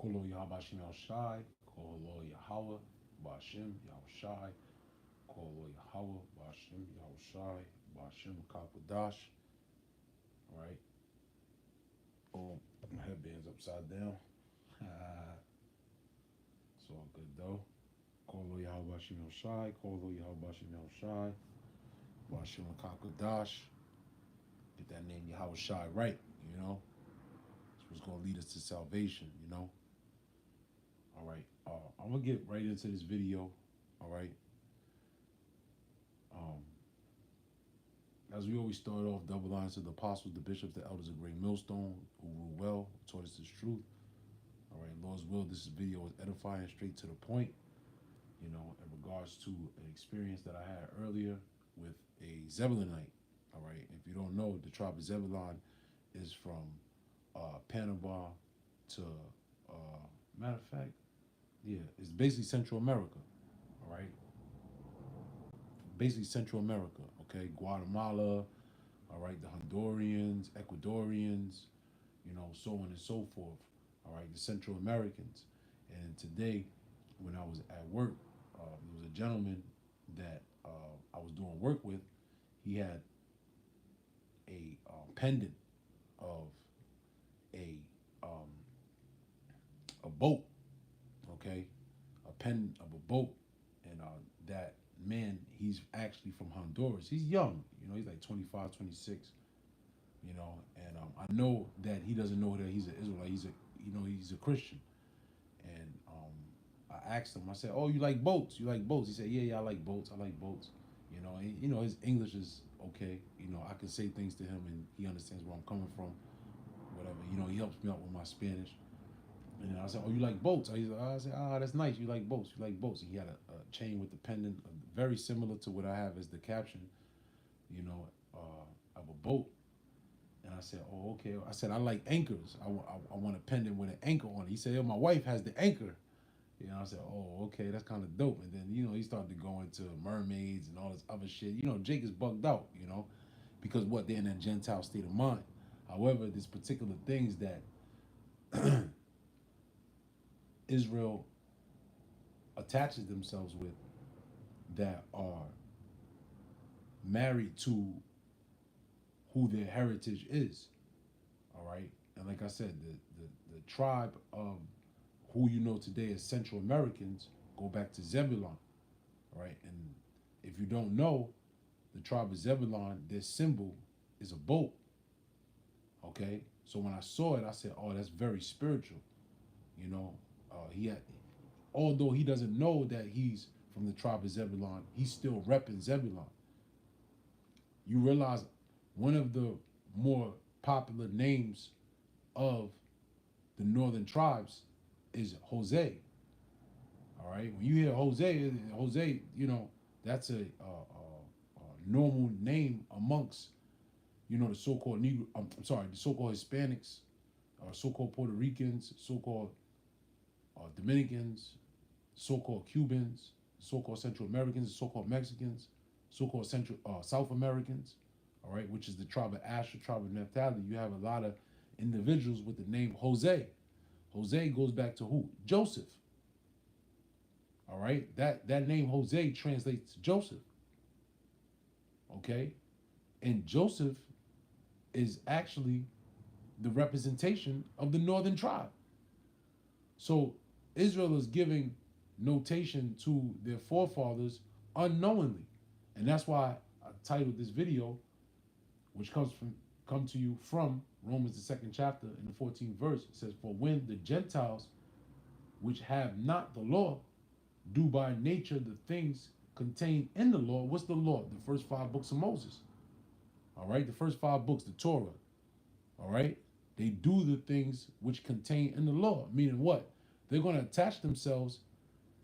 Kolo Yahabashim Yahushai, Kolo Yahweh, Bashim Yahushai, Kolo Yahweh, Bashim Yahushai, Bashim Kakwadash. All right. Oh, my headband's upside down. It's all good though. Kolo Yahweh Bashim Yahushai, Kolo Yahweh Bashim Yahushai, Bashim Kakwadash. Get that name Yahushai right, you know. It's what's gonna lead us to salvation, you know. All right. I'm gonna get right into this video. All right. Um, as we always start off, double lines to the apostles, the bishops, the elders, of great millstone who rule well, taught us this truth. All right, Lord's will. This video is edifying, straight to the point. You know, in regards to an experience that I had earlier with a Zebulonite. All right. If you don't know, the tribe of Zebulon is from Panama to matter of fact, yeah, it's basically Central America. All right. Basically Central America, okay? Guatemala, all right, the Hondurians, Ecuadorians, you know, so on and so forth, all right, the Central Americans. And today, when I was at work, there was a gentleman that I was doing work with. He had a pendant of a um, a boat, okay, a pendant of a boat, and that man, he's actually from Honduras. He's young, you know, he's like 25, 26, you know, and I know that he doesn't know that he's an Israelite. He's a Christian. And I asked him, I said, "Oh, you like boats? You like boats?" He said, "Yeah, I like boats. I like boats." You know, his English is okay. You know, I can say things to him and he understands where I'm coming from, whatever. You know, he helps me out with my Spanish. And then I said, "Oh, you like boats?" I said, "Ah, that's nice. You like boats. You like boats." And he had a chain with the pendant, very similar to what I have as the caption, you know, of a boat. And I said, "Oh, okay." I said, "I like anchors. I want a pendant with an anchor on it." He said, "Oh, my wife has the anchor." You know, I said, "Oh, okay, that's kind of dope." And then, you know, he started to go into mermaids and all this other shit. You know, Jake is bugged out, you know, because what, they're in a Gentile state of mind. However, there's particular things that Israel attaches themselves with that are married to who their heritage is. All right. And like I said, the tribe of who you know today as Central Americans go back to Zebulon. All right. And if you don't know, the tribe of Zebulon, their symbol is a boat. Okay. So when I saw it, I said, "Oh, that's very spiritual." You know, he had, although he doesn't know that he's from the tribe of Zebulon, he's still repping Zebulon. You realize one of the more popular names of the northern tribes is Jose. All right, when you hear Jose, Jose, you know that's a normal name amongst, you know, the so-called Negro. I'm sorry, the so-called Hispanics, so-called Puerto Ricans, so-called Dominicans, so-called Cubans, so-called Central Americans, so-called Mexicans, so-called Central South Americans. All right, which is the tribe of Asher, tribe of Naphtali. You have a lot of individuals with the name Jose. Jose goes back to who? Joseph. All right, that name Jose translates to Joseph. Okay, and Joseph is actually the representation of the northern tribe. So Israel is giving notation to their forefathers unknowingly, and that's why I titled this video, which come to you from Romans the second chapter in the 14th verse. It says, "For when the Gentiles, which have not the law, do by nature the things contained in the law." What's the law? The first five books of Moses. All right, the first five books, the Torah. All right, they do the things which contain in the law. Meaning what? They're going to attach themselves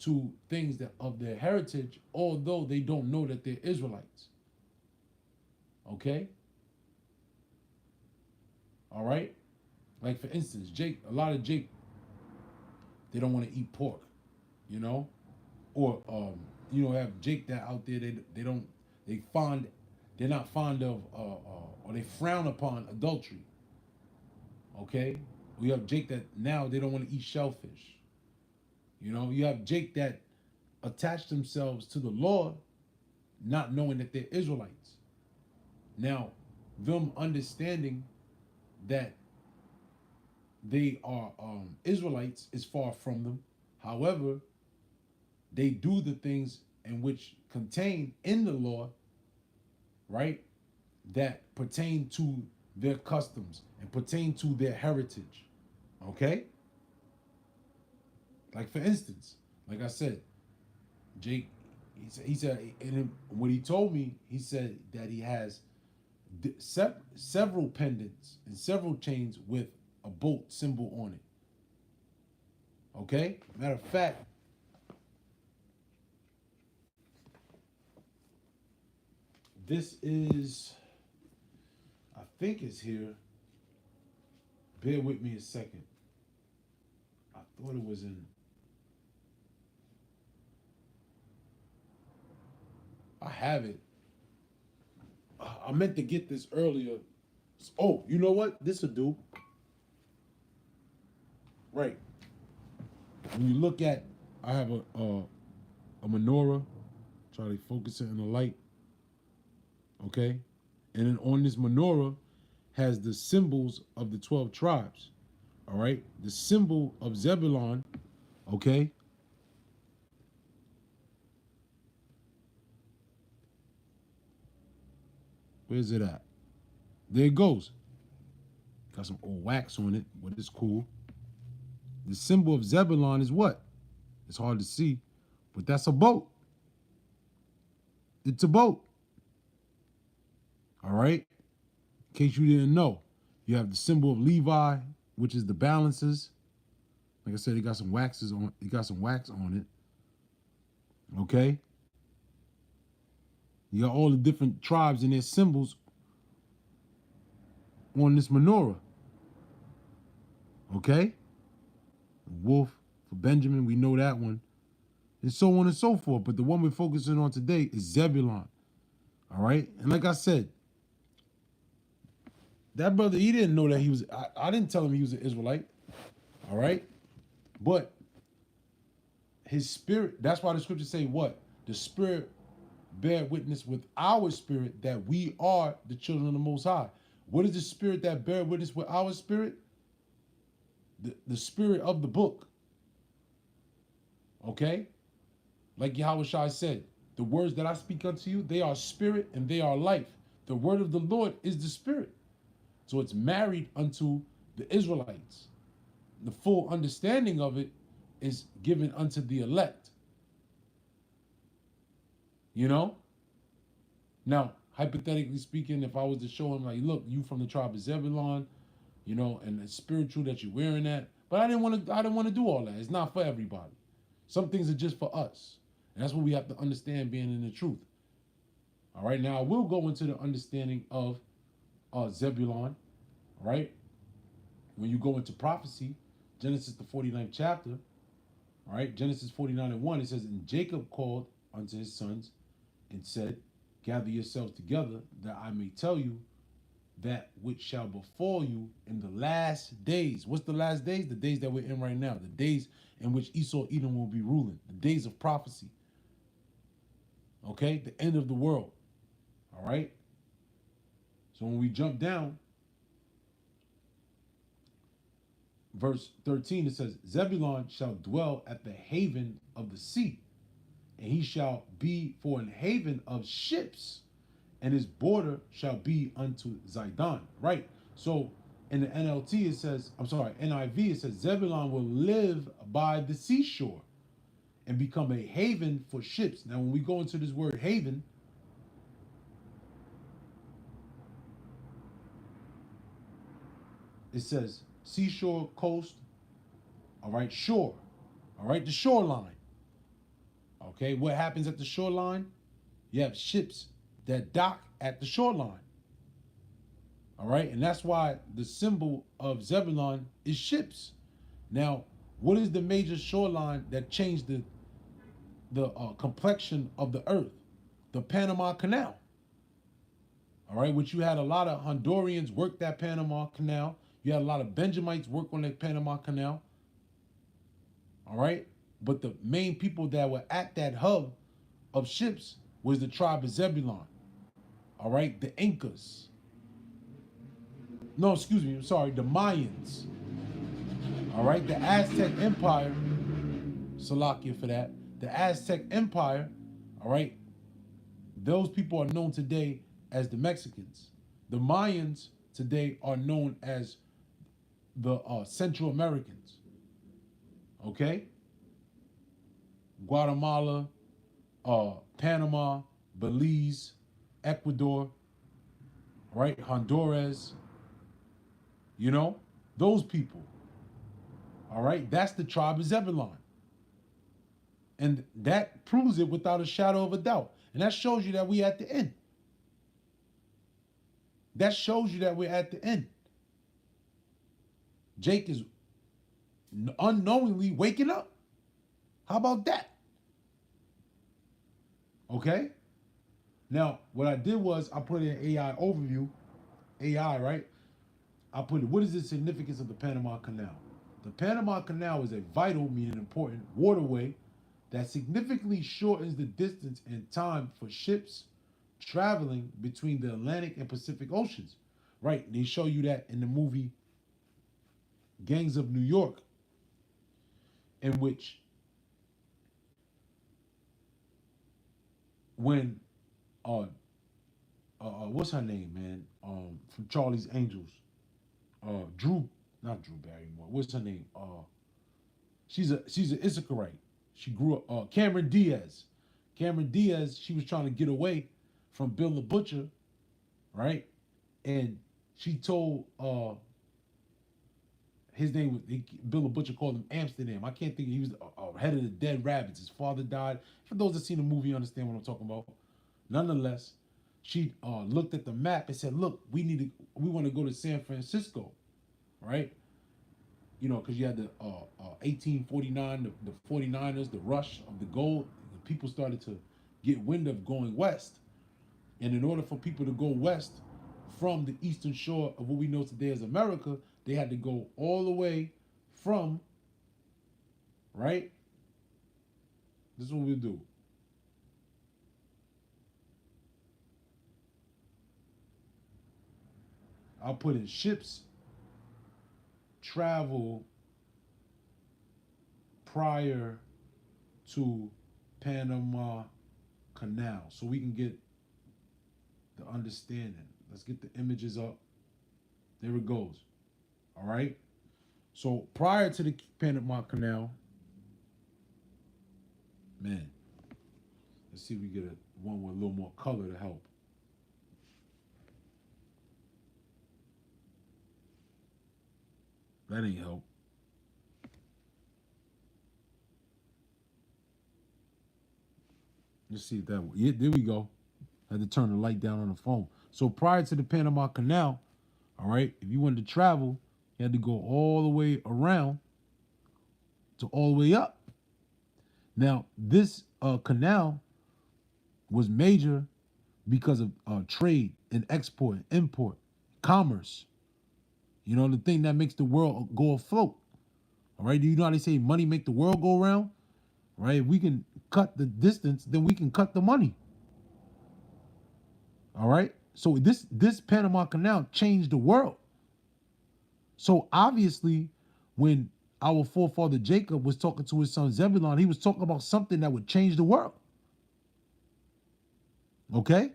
to things that of their heritage, although they don't know that they're Israelites. Okay. All right. Like for instance, Jake. A lot of Jake, they don't want to eat pork. You know, or you know, have Jake that out there. They don't. They fond. They're not fond of or they frown upon adultery. Okay. We have Jake that now they don't want to eat shellfish. You know, you have Jake that attach themselves to the law, not knowing that they're Israelites. Now, them understanding that they are Israelites is far from them. However, they do the things in which contain in the law, right, that pertain to their customs and pertain to their heritage. Okay? Like for instance, like I said, Jake, he said, and what he told me, he said that he has several pendants and several chains with a boat symbol on it. Okay? Matter of fact, this is, I think it's here. Bear with me a second. I thought it was in. I have it. I meant to get this earlier. Oh, you know what? This will do. Right. When you look at, I have a menorah. Try to focus it in the light. Okay. And then on this menorah has the symbols of the 12 tribes. All right. The symbol of Zebulon. Okay. Where's it at? There it goes. Got some old wax on it, but it's cool. The symbol of Zebulon is what? It's hard to see, but that's a boat. It's a boat. All right? In case you didn't know, you have the symbol of Levi, which is the balances. Like I said, it got some waxes on. It got some wax on it. Okay? You got all the different tribes and their symbols on this menorah. Okay? Wolf for Benjamin, we know that one. And so on and so forth. But the one we're focusing on today is Zebulon. All right? And like I said, that brother, he didn't know that he was, I didn't tell him he was an Israelite. All right? But his spirit, that's why the scriptures say what? The spirit bear witness with our spirit that we are the children of the Most High. What is the spirit that bear witness with our spirit? The spirit of the book. Okay? Like Yahweh Shai said, the words that I speak unto you, they are spirit and they are life. The word of the Lord is the spirit. So it's married unto the Israelites. The full understanding of it is given unto the elect. You know? Now, hypothetically speaking, if I was to show him, like, look, you from the tribe of Zebulon, you know, and it's spiritual that you're wearing that. But I didn't want to do all that. It's not for everybody. Some things are just for us. And that's what we have to understand being in the truth. All right, now I will go into the understanding of Zebulon, right? When you go into prophecy, Genesis the 49th chapter, all right, Genesis 49:1, it says, and Jacob called unto his sons and said, gather yourselves together that I may tell you that which shall befall you in the last days. What's the last days? The days that we're in right now. The days in which Esau, Edom will be ruling. The days of prophecy. Okay? The end of the world. All right? So when we jump down, verse 13, it says, Zebulon shall dwell at the haven of the sea, and he shall be for an haven of ships, and his border shall be unto Zidon. Right? So in the NLT, it says, I'm sorry, NIV, it says, Zebulon will live by the seashore and become a haven for ships. Now, when we go into this word haven, it says seashore, coast, all right, shore, all right, the shoreline. Okay, what happens at the shoreline? You have ships that dock at the shoreline. All right, and that's why the symbol of Zebulon is ships. Now, what is the major shoreline that changed the complexion of the earth? The Panama Canal. All right, which you had a lot of Hondurians work that Panama Canal. You had a lot of Benjamites work on the Panama Canal. All right. But the main people that were at that hub of ships was the tribe of Zebulon. All right. The Incas. No, excuse me. I'm sorry. The Mayans. All right. The Aztec Empire. Salakia for that. The Aztec Empire. All right. Those people are known today as the Mexicans. The Mayans today are known as the Central Americans. Okay? Guatemala, Panama, Belize, Ecuador, right? Honduras, you know, those people. All right? That's the tribe of Zebulon. And that proves it without a shadow of a doubt. And that shows you that we at the end. That shows you that we're at the end. Jake is unknowingly waking up. How about that? Okay? Now, what I did was I put in AI overview. AI, right? I put it, what is the significance of the Panama Canal? The Panama Canal is a vital, meaning important, waterway that significantly shortens the distance and time for ships traveling between the Atlantic and Pacific Oceans. Right? They show you that in the movie Gangs of New York, in which when what's her name, man? From Charlie's Angels. Not Drew Barrymore. What's her name? She's an Issacharite. She grew up. Cameron Diaz. Cameron Diaz. She was trying to get away from Bill the Butcher, right? And she told his name was Bill the Butcher called him Amsterdam. I can't think. He was head of the Dead Rabbits. His father died. For those that seen the movie, understand what I'm talking about. Nonetheless, she looked at the map and said, "Look, we want to go to San Francisco, right? You know, because you had the 1849, the 49ers, the rush of the gold. People started to get wind of going west, and in order for people to go west from the eastern shore of what we know today as America, they had to go all the way from, right? This is what we'll do. I'll put in ships travel prior to Panama Canal so we can get the understanding. Let's get the images up. There it goes. All right. So prior to the Panama Canal, man, let's see if we get one with a little more color to help. That ain't help. Let's see if that. Yeah, there we go. I had to turn the light down on the phone. So prior to the Panama Canal, all right, if you wanted to travel, you had to go all the way around to all the way up. Now, this canal was major because of trade and export and import, commerce. You know, the thing that makes the world go afloat. All right, do you know how they say money make the world go around? Right, if we can cut the distance, then we can cut the money. All right, so this Panama Canal changed the world. So obviously, when our forefather Jacob was talking to his son Zebulon, he was talking about something that would change the world. Okay?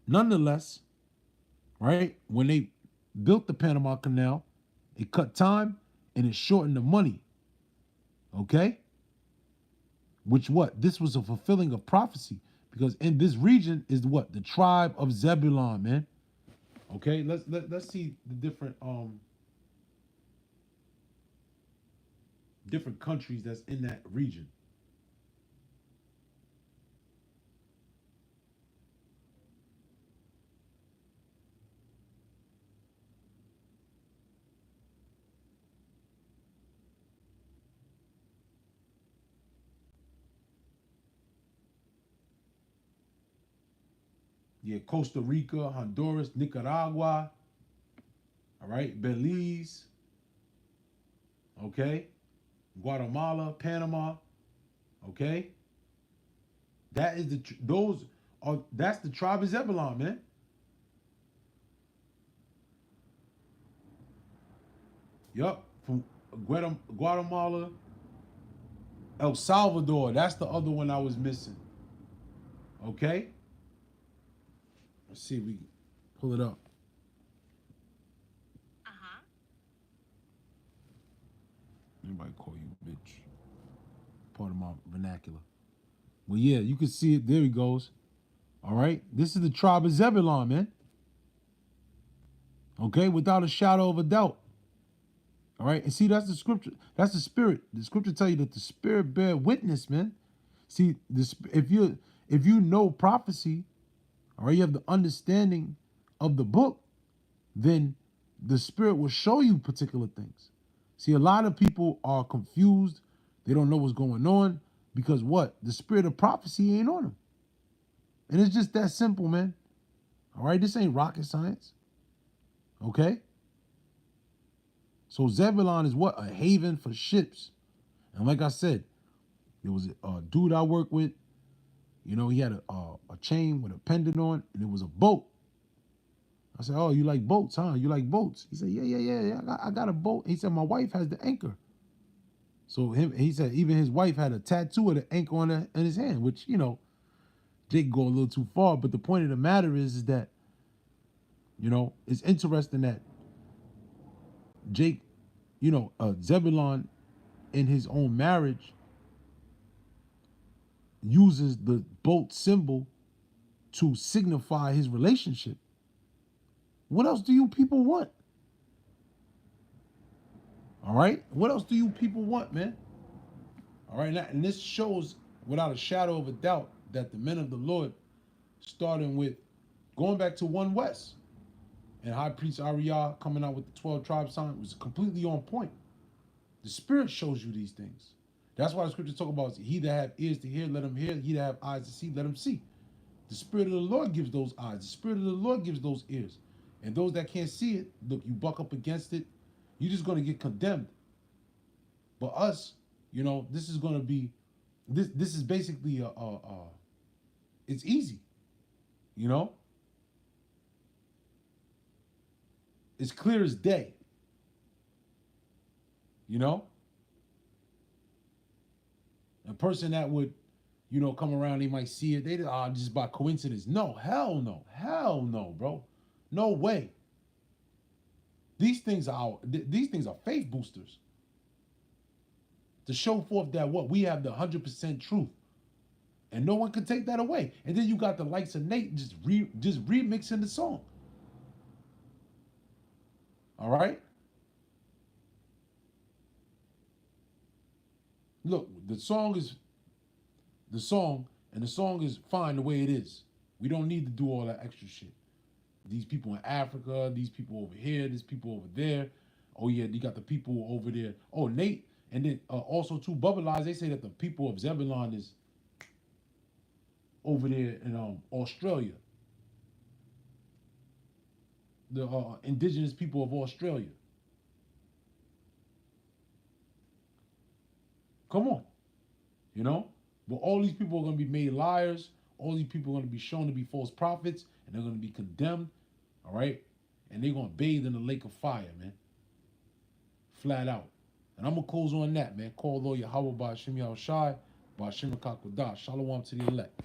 Nonetheless, right, when they built the Panama Canal, it cut time and it shortened the money. Okay? Which what? This was a fulfilling of prophecy because in this region is what? The tribe of Zebulon, man. Okay? Let's see the different countries that's in that region. Yeah, Costa Rica, Honduras, Nicaragua, all right, Belize, okay, Guatemala, Panama, okay. That is those are that's the tribe of Zebulon, man. Yup, from Guatemala, El Salvador. That's the other one I was missing. Okay, let's see if we can pull it up. Anybody call you bitch? Part of my vernacular. Well, yeah, you can see it. There he goes. All right, this is the tribe of Zebulon, man. Okay, without a shadow of a doubt. All right, and see that's the scripture. That's the spirit. The scripture tell you that the spirit bear witness, man. See, this if you know prophecy, all right, you have the understanding of the book, then the spirit will show you particular things. See, a lot of people are confused. They don't know what's going on because what? The spirit of prophecy ain't on them. And it's just that simple, man. All right, this ain't rocket science. Okay? So Zebulon is what? A haven for ships. And like I said, there was a dude I worked with. You know, he had a chain with a pendant on, and it was a boat. I said, "Oh, you like boats, huh? You like boats?" He said, "Yeah. I got a boat." He said, "My wife has the anchor." So he said, even his wife had a tattoo of the anchor on his hand, which Jake go a little too far. But the point of the matter is that it's interesting that Jake, Zebulon, in his own marriage, uses the boat symbol to signify his relationship. What else do you people want? All right? What else do you people want, man? All right? And this shows without a shadow of a doubt that the men of the Lord, starting with going back to 1 West and High Priest Ariah coming out with the 12 tribe sign, was completely on point. The Spirit shows you these things. That's why the scriptures talk about he that have ears to hear, let him hear. He that have eyes to see, let him see. The Spirit of the Lord gives those eyes. The Spirit of the Lord gives those ears. And those that can't see it, look, you buck up against it, you're just going to get condemned. But us, this is going to be, this is basically it's easy, you know? It's clear as day, you know? A person that would, come around, they might see it, they just by coincidence. No, hell no, bro. No way. These things are faith boosters to show forth that what we have the 100% truth, and no one can take that away. And then you got the likes of Nate just remixing the song. All right. Look, the song, and the song is fine the way it is. We don't need to do all that extra shit. These people in Africa, these people over here, these people over there. Oh yeah, you got the people over there. Oh, Nate, and then also too, Bubba Lies, they say that the people of Zebulon is over there in Australia. The indigenous people of Australia. Come on, you know? But all these people are going to be made liars. All these people are going to be shown to be false prophets, and they're going to be condemned, all right? And they're going to bathe in the lake of fire, man. Flat out. And I'm going to close on that, man. Call lawyer Yahweh by Hashem Yahushai, by Hashem Kakodah. Shalom to the elect.